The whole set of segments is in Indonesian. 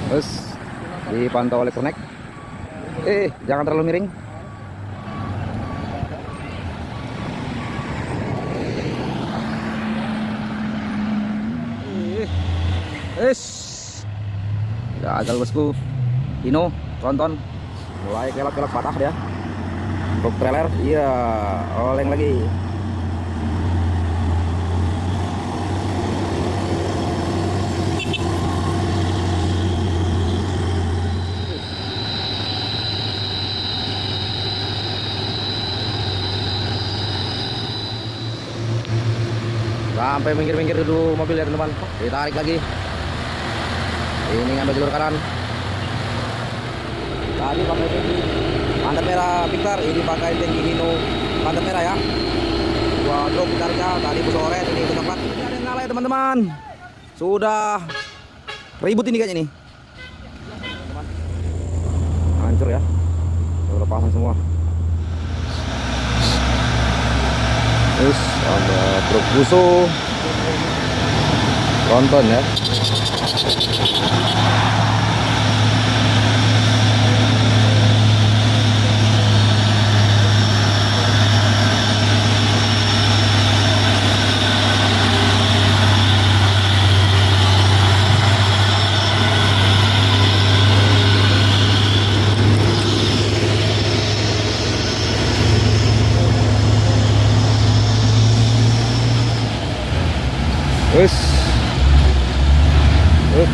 Terus dipantau oleh Connect. Jangan terlalu miring. Gagal bosku. Hino, tonton. Mulai kelak-kelak patah dia. Truk trailer, iya, oleng lagi. Sampai minggir-minggir dulu mobil ya teman-teman. Ditarik lagi. Ini ngambil jalur kanan. Tadi pakai tangki pantat merah Victor, ini pakai tangki Hino pantat merah ya. Dua truk tariknya, tadi bus oren, ini bus coklat. Ini ada yang ngalah ya teman-teman. Sudah ribut ini kayaknya nih. Hancur ya. Udah lepasan semua. Terus ada truk buso tronton ya. Wes. Ut.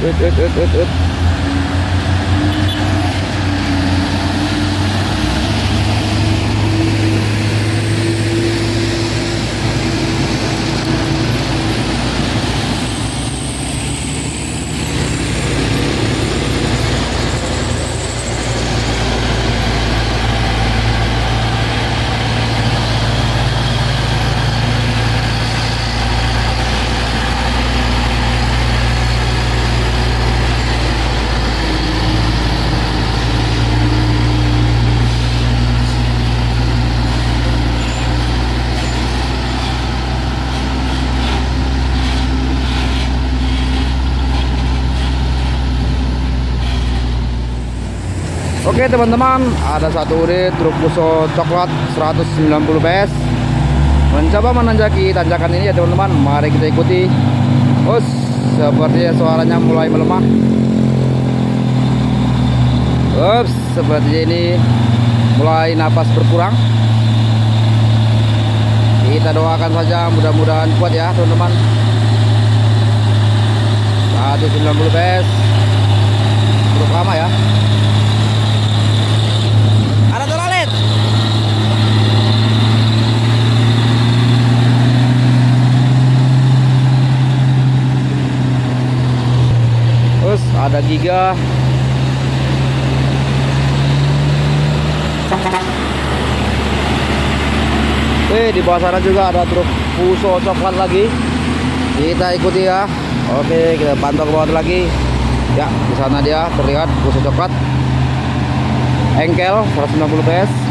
Oke teman-teman, ada satu unit truk buso coklat 190 PS mencoba menanjaki tanjakan ini ya teman-teman. Mari kita ikuti. Sepertinya suaranya mulai melemah. Sepertinya ini mulai napas berkurang. Kita doakan saja mudah-mudahan kuat ya teman-teman. 190 PS truk lama ya. Ada Giga. Di bawah sana juga ada truk buso coklat lagi. Kita ikuti ya. Oke, kita pantau ke bawah lagi. Ya, di sana dia terlihat buso coklat. Engkel 190 PS.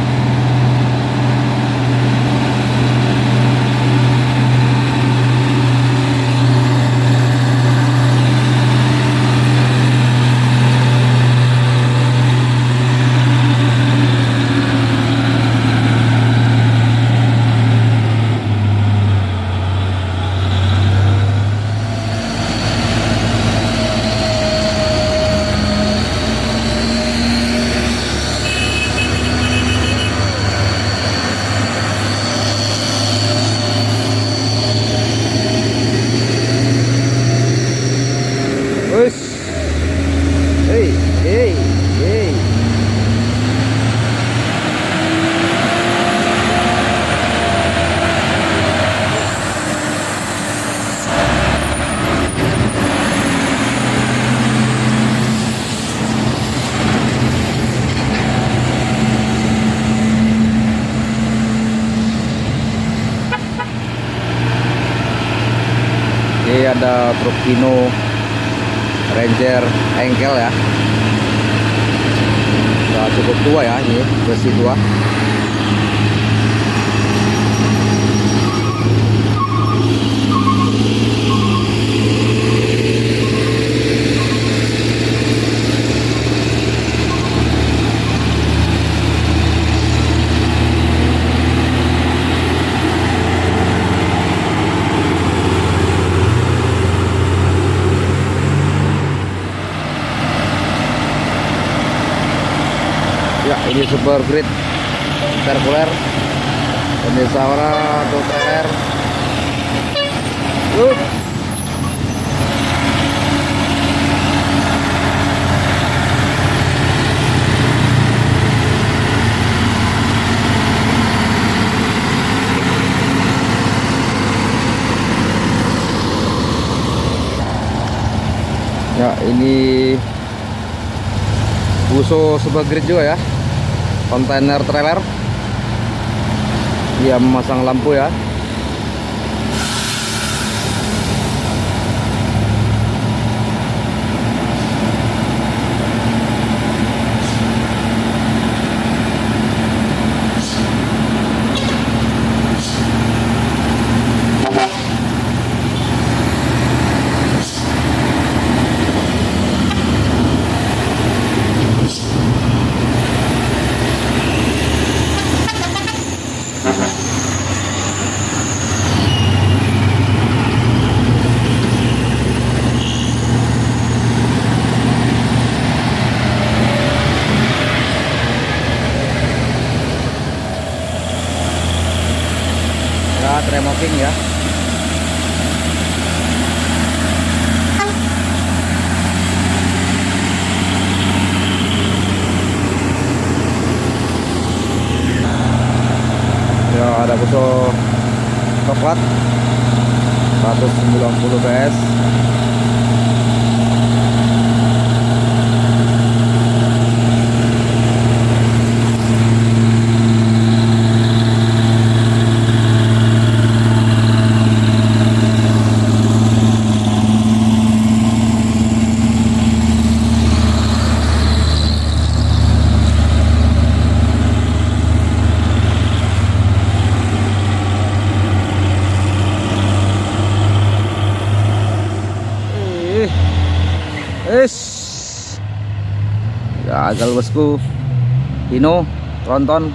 Ini ada truk Hino Ranger engkel ya. Sudah cukup tua ya, ini versi tua. Ini super grid sirkuler. Pemirsa orang untuk trailer. Ya, ini Fuso super grid juga ya, kontainer trailer. Dia memasang lampu ya. Ya, remoking ya. Ya, ada Fuso coklat 190 PS. Gagal bosku. Hino tronton.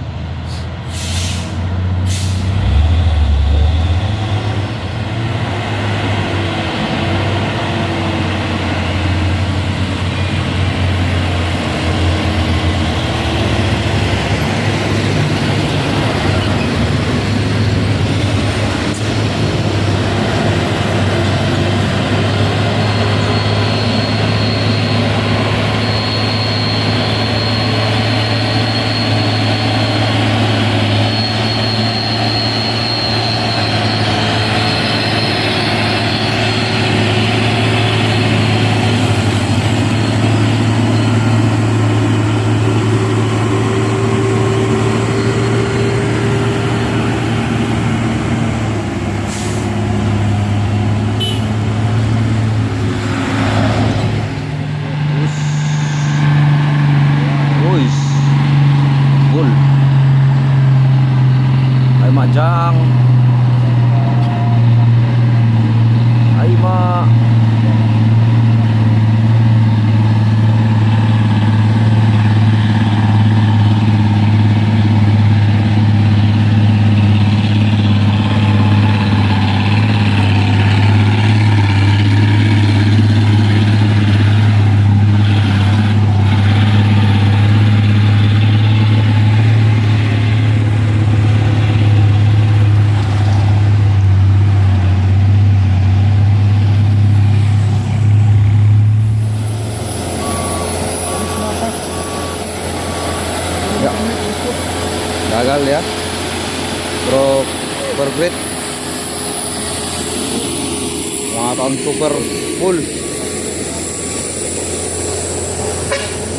Majang ay ma ya, gagal ya. Truk super grid muatan super full,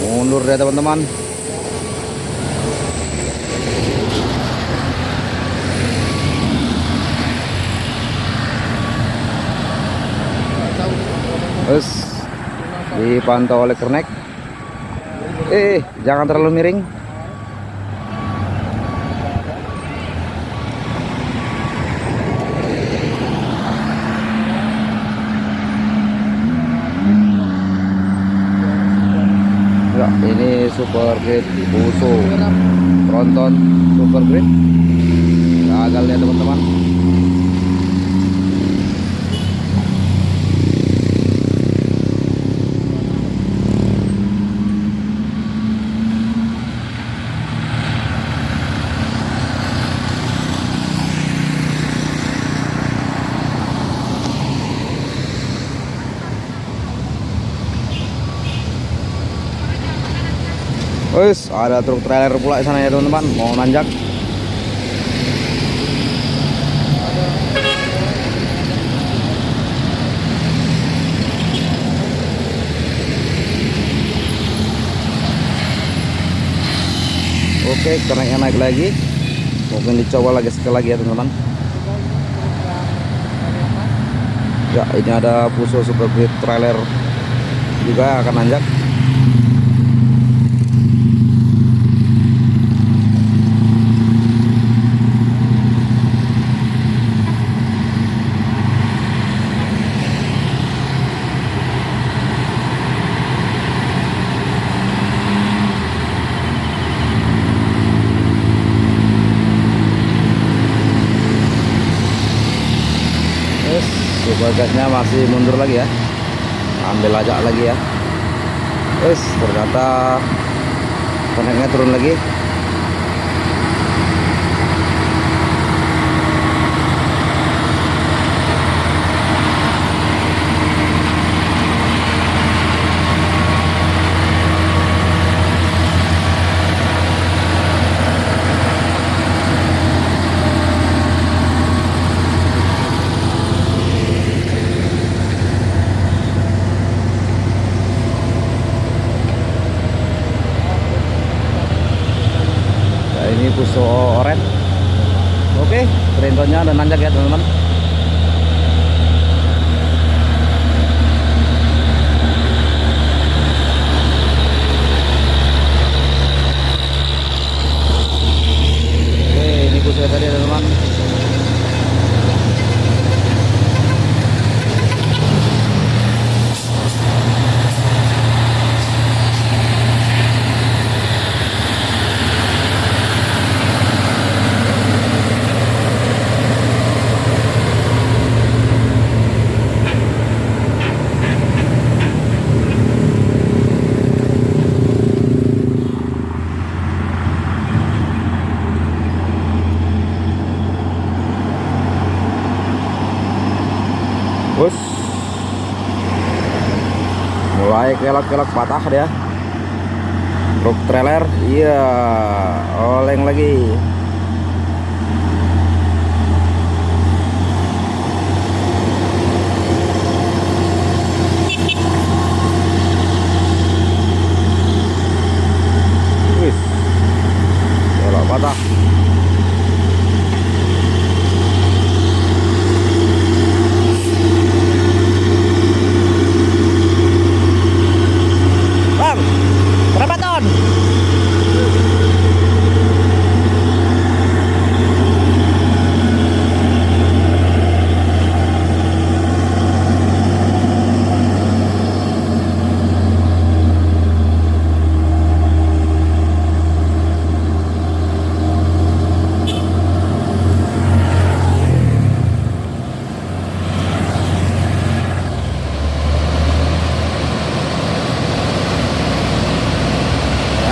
mundur ya teman-teman. Terus dipantau oleh kernek. Jangan terlalu miring. Ya, ini super grid Fuso tronton super grid. Gagal ya teman-teman. Wes, ada truk trailer pula di sana ya teman-teman, mau nanjak. Oke, kerennya naik lagi. Mungkin dicoba lagi sekali lagi ya teman-teman. Ya, ini ada Fuso Super Grid trailer juga akan nanjak. Bagasinya masih mundur lagi ya, ambil aja lagi ya. Ternyata koneknya turun lagi. Ini Fuso Oren. Oke, Trentonnya udah nanjak ya teman-teman. Oke, ini Fuso tadi ya teman-teman. Bus mulai kelak-kelak patah dia. Truk trailer, iya, oleng lagi. Wis, kelak patah. Berapa ton?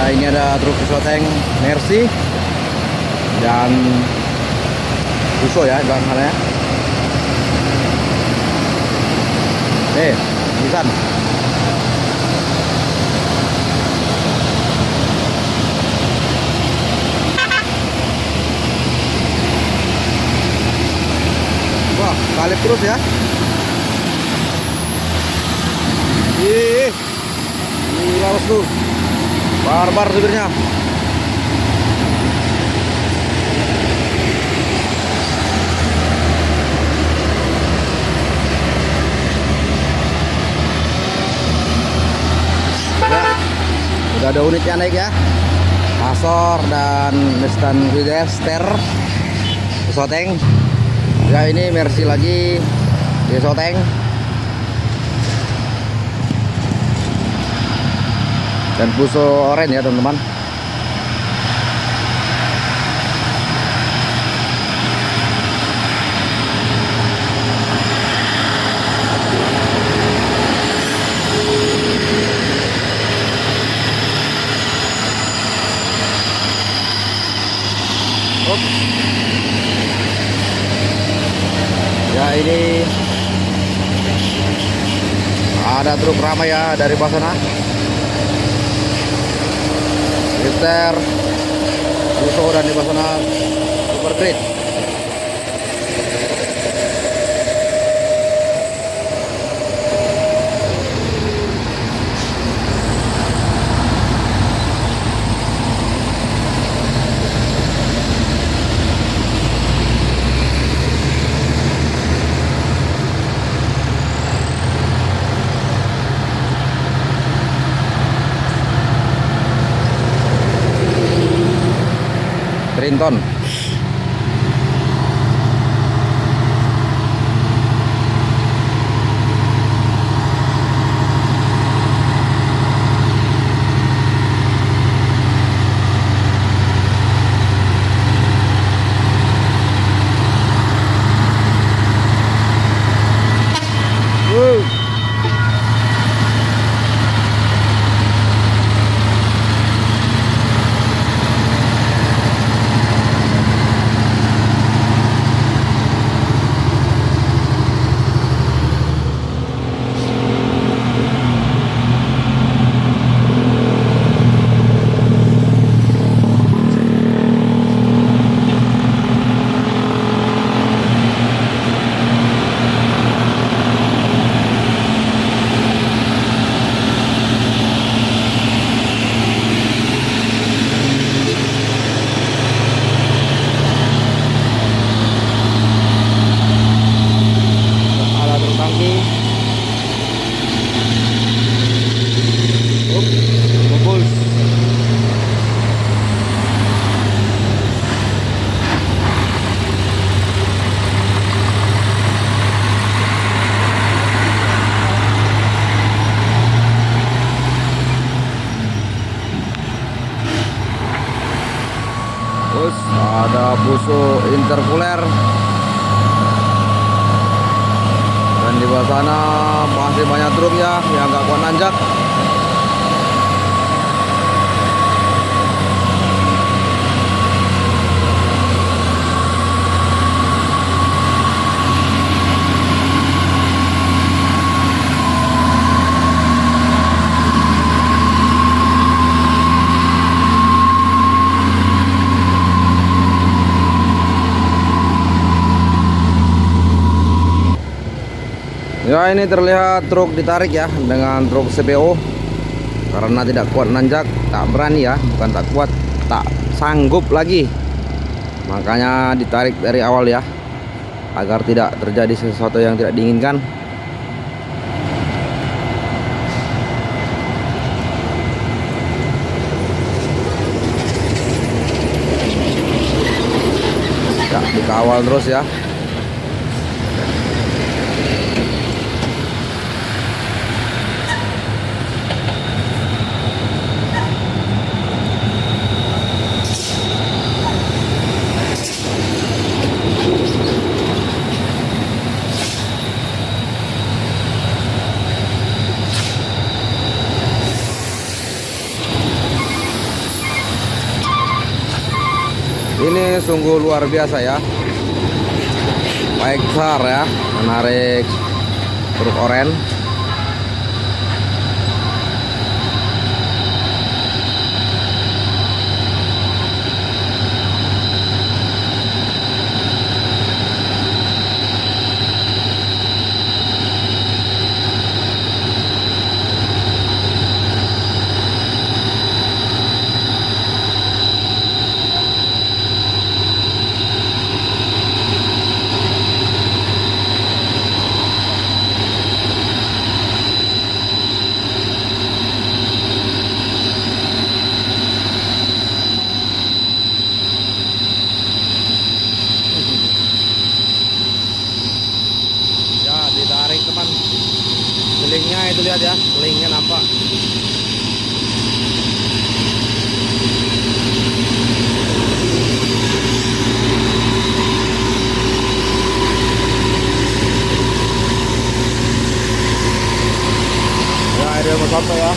Ini ada truk Fuso tank Mercy dan Fuso ya belakang sana ya. Nissan. Wah, salip terus ya. Ini harus tuh. Barbar supirnya. Ya, udah ada unitnya naik ya. Pasor dan Nissan Figster Fuso tank. Ya, ini Mercy lagi Fuso tank. Dan Fuso Oren ya teman-teman. Ya, ini ada truk ramai ya dari bawah sana. Drifter, Fuso dan di bawah sana Super Grid. Trinton. Terus ada Fuso intercooler. Dan di bawah sana masih banyak truk ya yang nggak kuat nanjak. Ya, ini terlihat truk ditarik ya dengan truk CPO karena tidak kuat nanjak, tak berani ya, bukan tak kuat, tak sanggup lagi. Makanya ditarik dari awal ya, agar tidak terjadi sesuatu yang tidak diinginkan. Ya, dikawal terus ya. Ini sungguh luar biasa ya, baik besar ya, menarik truk oren. Ditarik teman, selingnya itu lihat ya, selingnya nampak. Ya, ada mau sampai ya,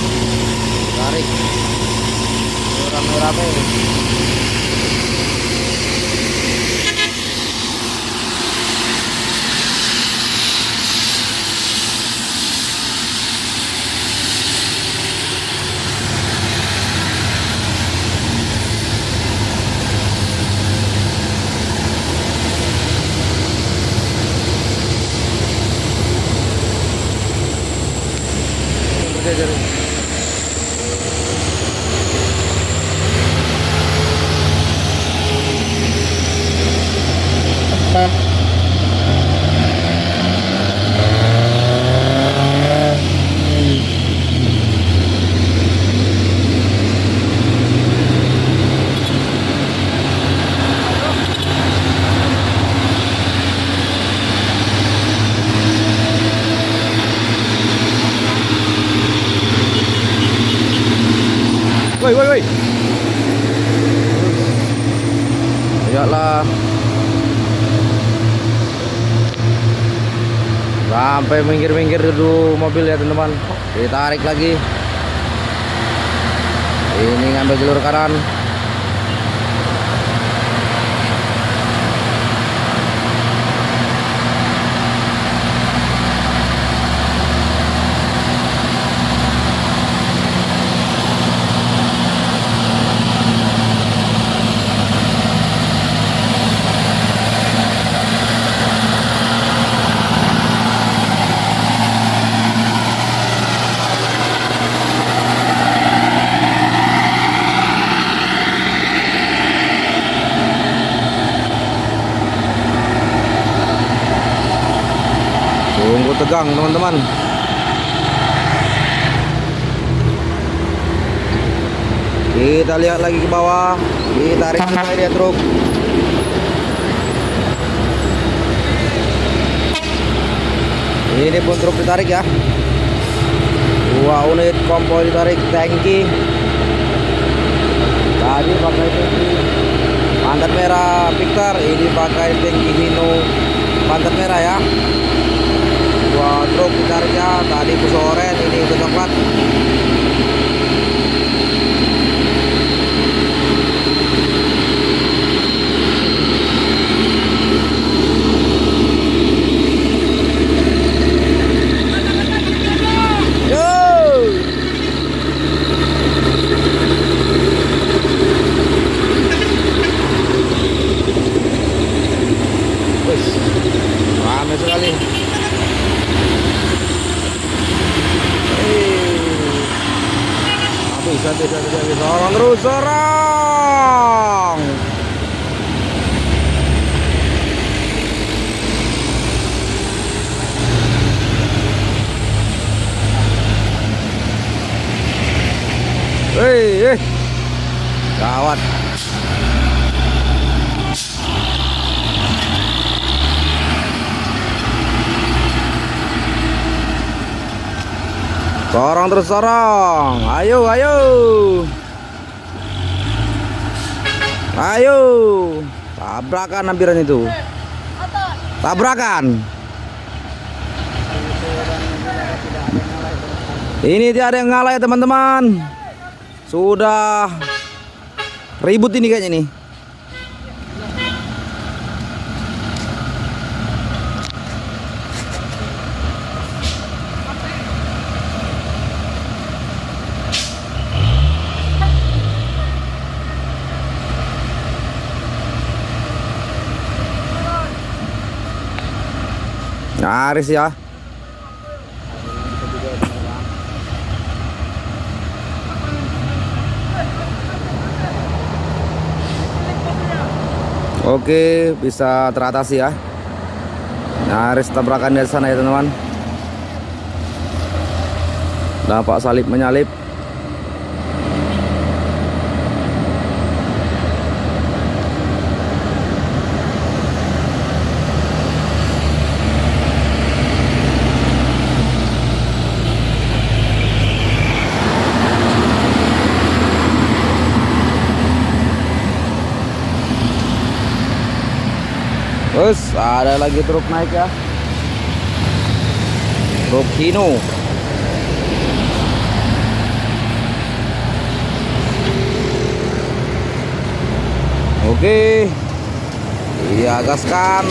tarik rame-rame. woi. Lihatlah. Sampai minggir-minggir dulu mobil ya teman-teman. Ditarik lagi. Ini ngambil jalur kanan. Tunggu tegang teman-teman. Kita lihat lagi ke bawah. Ditarik sampai dia truk. Ini pun truk ditarik ya. 2 unit kompor ditarik tangki. Tadi pakai tangki pantat merah Victor, ini pakai tangki Hino pantat merah ya. 2 truk ditariknya, tadi Fuso oren, ini Fuso coklat. Ramai sekali. Santai. Sorong terus, sorong. Hei, gawat. Sorong terus, sorong. Ayo. Tabrakan hampiran itu. Tabrakan. Ini tidak ada yang ngalah ya teman-teman. Sudah ribut ini kayaknya nih. Nyaris ya. Oke, bisa teratasi ya. Nyaris tabrakan dari sana ya teman-teman. Dampak salip menyalip. Terus ada lagi truk naik ya. Truk Hino. Oke. Iya, gaskan.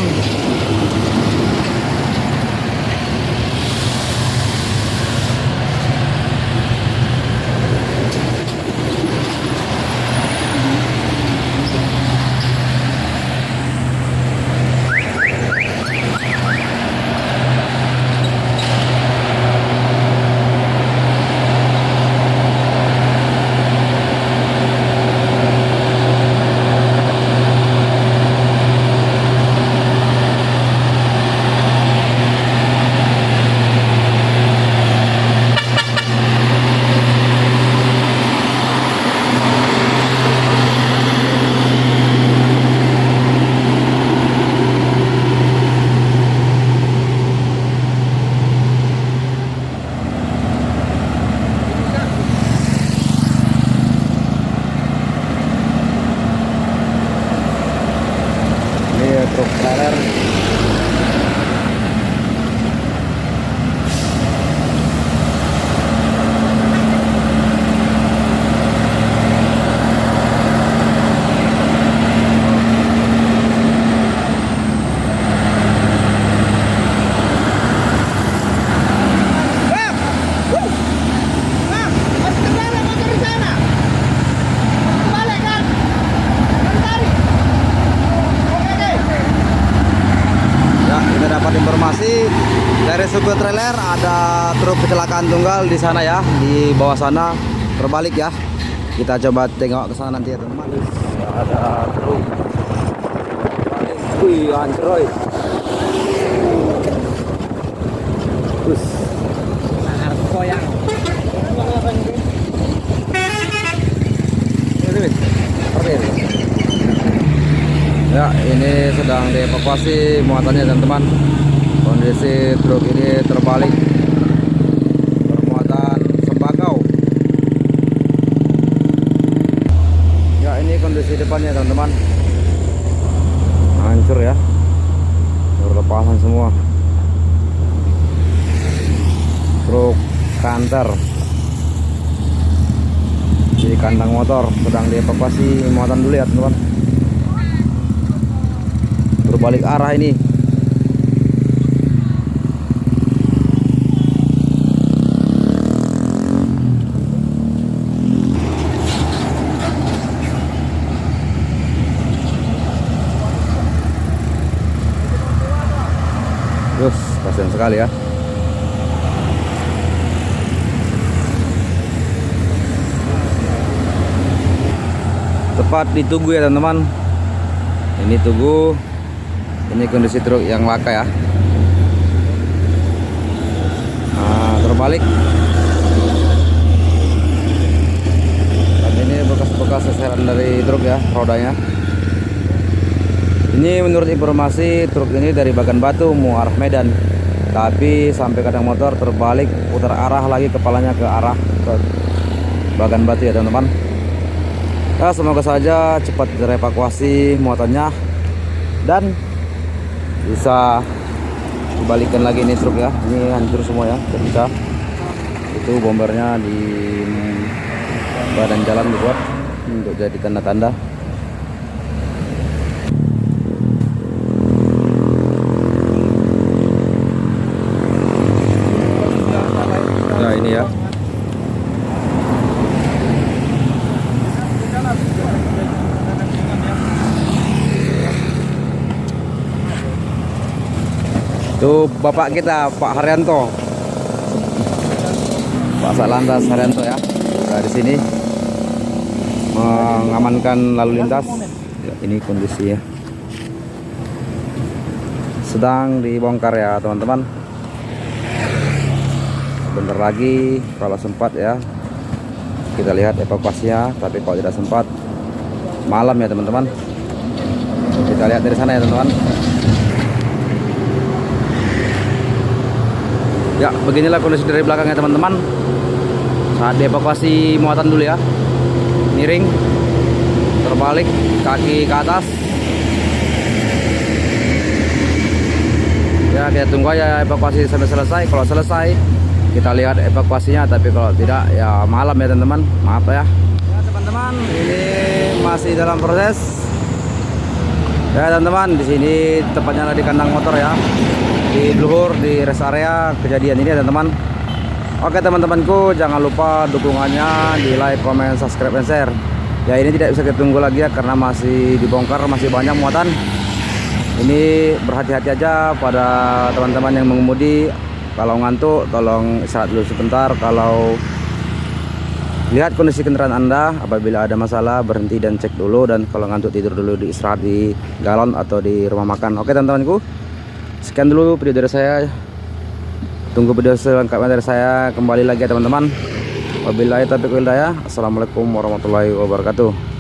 masuk ke trailer, ada truk kecelakaan tunggal di sana ya, di bawah sana terbalik ya. Kita coba tengok ke sana nanti ya teman-teman. Ada truk terbalik. Wih, hancur. Terus koyang. Ya, ini sedang dievakuasi muatannya teman-teman. Kondisi truk ini terbalik, bermuatan sembako. Ya, ini kondisi depannya teman-teman, hancur ya, berlepasan semua. Truk kantor di kandang motor sedang dievakuasi muatan dulu ya teman-teman. Berbalik arah ini. Terus kasihan sekali ya. Tepat ditunggu ya teman-teman. Ini tunggu. Ini kondisi truk yang laka ya. Nah, terbalik. Dan ini bekas-bekas seseran dari truk ya, rodanya. Ini menurut informasi truk ini dari Bagan Batu mau arah Medan, tapi sampai kadang motor terbalik, putar arah lagi, kepalanya ke arah ke Bagan Batu ya teman-teman. Ya, semoga saja cepat direvakuasi muatannya dan bisa dibalikkan lagi ini truk ya. Ini hancur semua ya, terpecah. Itu bombernya di badan jalan dibuat untuk jadi tanda-tanda. Nah, ini ya. Itu bapak kita, Pak Haryanto, Pak Satlantas Haryanto ya, di sini mengamankan lalu lintas. Ya, ini kondisinya sedang dibongkar ya teman-teman. Bentar lagi kalau sempat ya kita lihat evakuasinya, tapi kalau tidak sempat malam ya teman-teman. Kita lihat dari sana ya teman-teman. Ya, beginilah kondisi dari belakangnya teman-teman. Saat dievakuasi muatan dulu ya. Miring, terbalik, kaki ke atas. Ya, kita tunggu aja evakuasi sampai selesai. Kalau selesai, kita lihat evakuasinya. Tapi kalau tidak, ya malam ya teman-teman. Maaf ya. Ya teman-teman, ini masih dalam proses. Ya teman-teman, di sini tepatnya di kandang motor ya, di Bluhur, di rest area kejadian ini teman-teman. Oke teman-temanku, jangan lupa dukungannya di like, comment, subscribe, dan share. Ya, ini tidak bisa kita tunggu lagi ya, karena masih dibongkar, masih banyak muatan. Ini berhati-hati aja pada teman-teman yang mengemudi. Kalau ngantuk, tolong istirahat dulu sebentar. Kalau lihat kondisi kendaraan Anda, apabila ada masalah berhenti dan cek dulu. Dan kalau ngantuk, tidur dulu, di istirahat di galon atau di rumah makan. Oke teman-temanku, sekian dulu video dari saya. Tunggu video selengkapnya dari saya kembali lagi ya teman-teman. Wabillahi taufiq wal hidayah. Assalamualaikum warahmatullahi wabarakatuh.